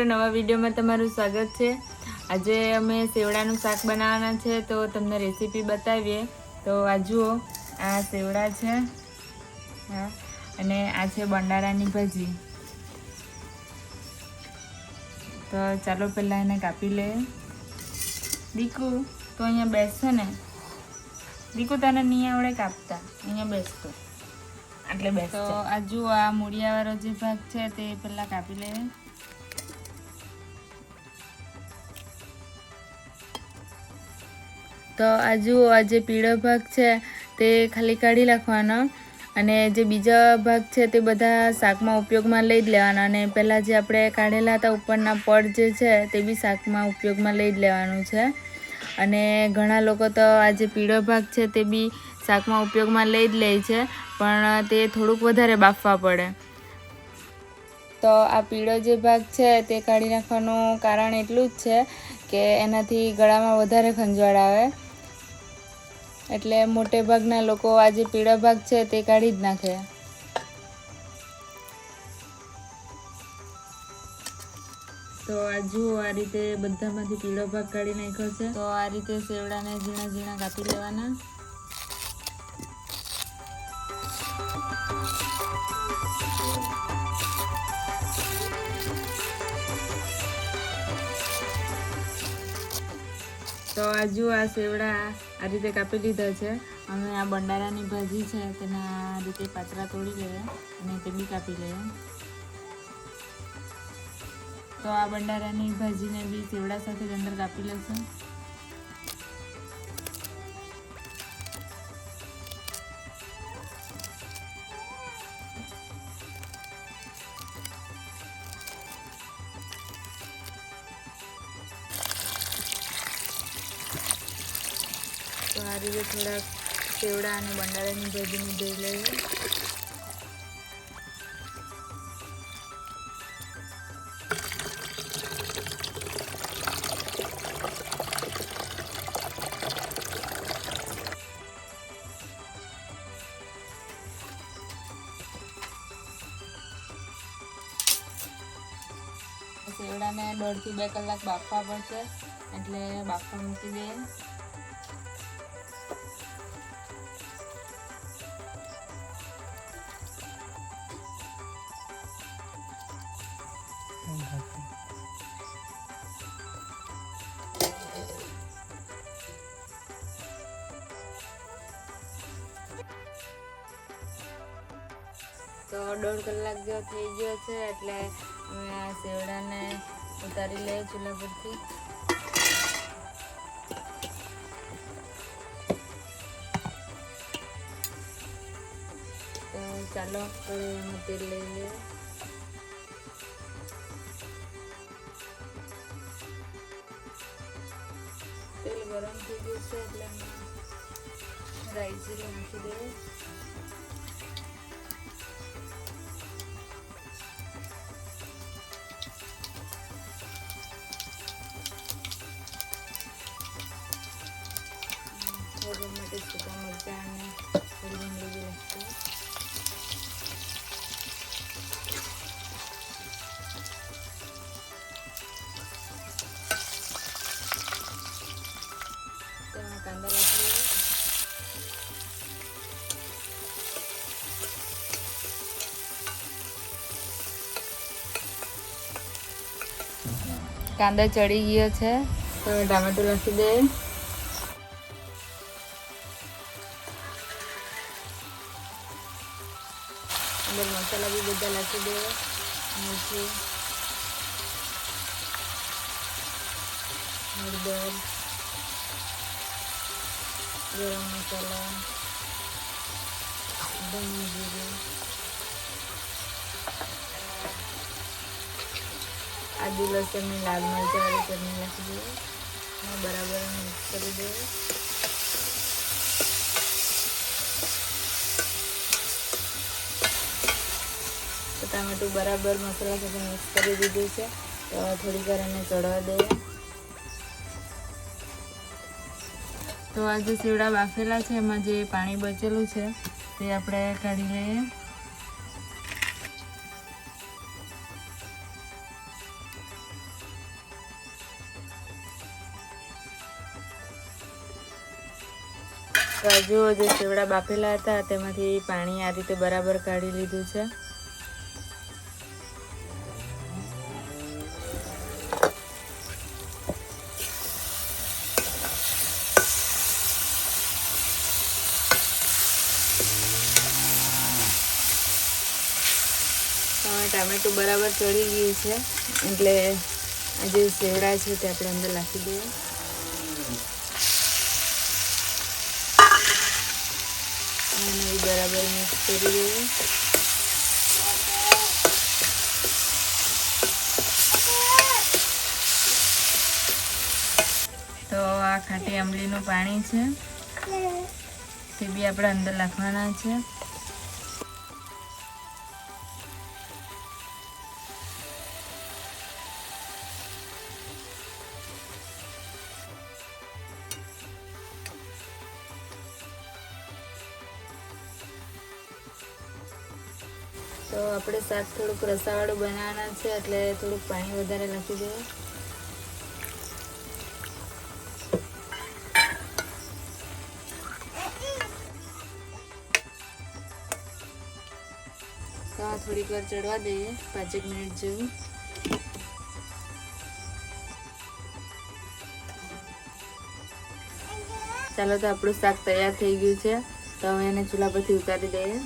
નવા વિડીયોમાં તમારું સ્વાગત છે। આજે અમે સેવડાનું શાક બનાવવાના છે, તો તમને રેસીપી બતાવીએ। તો આ જુઓ, આ સેવડા છે, હા, અને આ છે બંડારાની ભાજી। તો ચાલો પહેલાં એને કાપી લઈએ। દીકુ તો અહીંયા બેસશે ને? દીકુ તને નહીં આવડે કાપતા, અહીંયા બેસતો એટલે બેસ। તો આ જુઓ, આ મૂળિયાવાળો જે ભાગ છે તે પહેલાં કાપી લઈએ। તો આ જુઓ, આ જે પીળો ભાગ છે તે ખાલી કાઢી નાખવાનો, અને જે બીજા ભાગ છે તે બધા શાકમાં ઉપયોગમાં લઈ જ લેવાના। અને પહેલાં જે આપણે કાઢેલા હતા ઉપરના પડ જે છે તે બી શાકમાં ઉપયોગમાં લઈ જ લેવાનું છે। અને ઘણા લોકો તો આ જે પીળો ભાગ છે તે બી શાકમાં ઉપયોગમાં લઈ જ લે છે, પણ તે થોડુંક વધારે બાફવા પડે। તો આ પીળો જે ભાગ છે તે કાઢી નાખવાનું કારણ એટલું જ છે કે એનાથી ગળામાં વધારે ખંજવાળ આવે, એટલે મોટે ભાગના લોકો આ જે પીળો ભાગ છે તે કાઢી જ નાખે। તો આ જુઓ, આ રીતે બધામાંથી પીળો ભાગ કાઢી નાખ્યો છે। તો આ રીતે સેવડાને ઝીણા ઝીણા કાપી લેવાના। તો આ જુઓ, આ સેવડા આ રીતે કાપી લીધા છે। અમે આ બંડારાની ભાજી છે તેના આ રીતે પાતળા તોડી લઈએ અને તે બી કાપી લઈએ। તો આ બંડારાની ભાજીને બી સેવડા સાથે જ અંદર કાપી લઈશું। તો આ રીતે થોડાક સેવડા અને બંડારાની ભાજીને ધોઈ લઈએ। સેવડાને 1.5 થી 2 કલાક બાફવા પડશે, એટલે બાફવા મૂકી દઈએ। તો 1.5 કલાક જેવો થઈ ગયો છે, એટલે અમે આ સેવડાને ઉતારી લઈએ ચૂલા પરથી। તો ચાલો કઢાઈમાં તેલ લઈ લઈએ। તેલ ગરમ થઈ ગયું છે એટલે અમે રાઈ જીરું નાખી દઈએ। થોડું માટે સૂકા મરચાં અને થોડી લીંબુ નાખીએ। તેમાં કાંદા નાખી દઈએ। કાંદા ચડી ગયો છે, તો ટામેટું નાખી દઈએ। અંદર મસાલા બી બધા નાખી દઈએ, મરચું, હળદર, ગરમ મસાલા, ધનિયા જીરું, આદુ લસણની લાલ મરચાંવાળી ચટણી નાખી દઈએ અને બરાબર મિક્સ કરી દઈએ। તો ટામેટું બરાબર મસાલા સાથે મિક્સ કરી દીધું છે, તો થોડીક વાર એને ચડવા દઈએ। તો આ જે સેવડા બાફેલા છે એમાં જે પાણી બચેલું છે તે આપણે કાઢી લઈએ। તો જુઓ, જે સેવડા બાફેલા હતા તેમાંથી પાણી આ રીતે બરાબર કાઢી લીધું છે. ટામેટું બરાબર ચડી ગયું છે એટલે આ જે સેવડા છે તે આપણે અંદર નાખી દઈએ. અને બરાબર મિક્સ કરી દઈએ. તો આ ખાટી આંબલીનું પાણી છે તે બી આપણે અંદર નાખવાના છે. તો આપણે શાક થોડુંક રસાવાળું બનાવવાના છે એટલે થોડુંક પાણી વધારે નાખી દઈએ. તો થોડીક વાર ચડવા દઈએ, 5 મિનિટ જેવું. ચાલો, તો આપણું શાક તૈયાર થઈ ગયું છે. તો હવે એને ચૂલા પરથી ઉતારી દઈએ.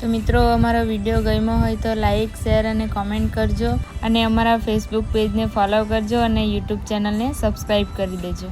તો મિત્રો, અમારો વિડીયો ગમ્યો હોય તો લાઈક, શેર અને કોમેન્ટ કરજો. અને અમારા ફેસબુક પેજને ફોલો કરજો અને યુટ્યુબ ચેનલને સબસ્ક્રાઈબ કરી દેજો.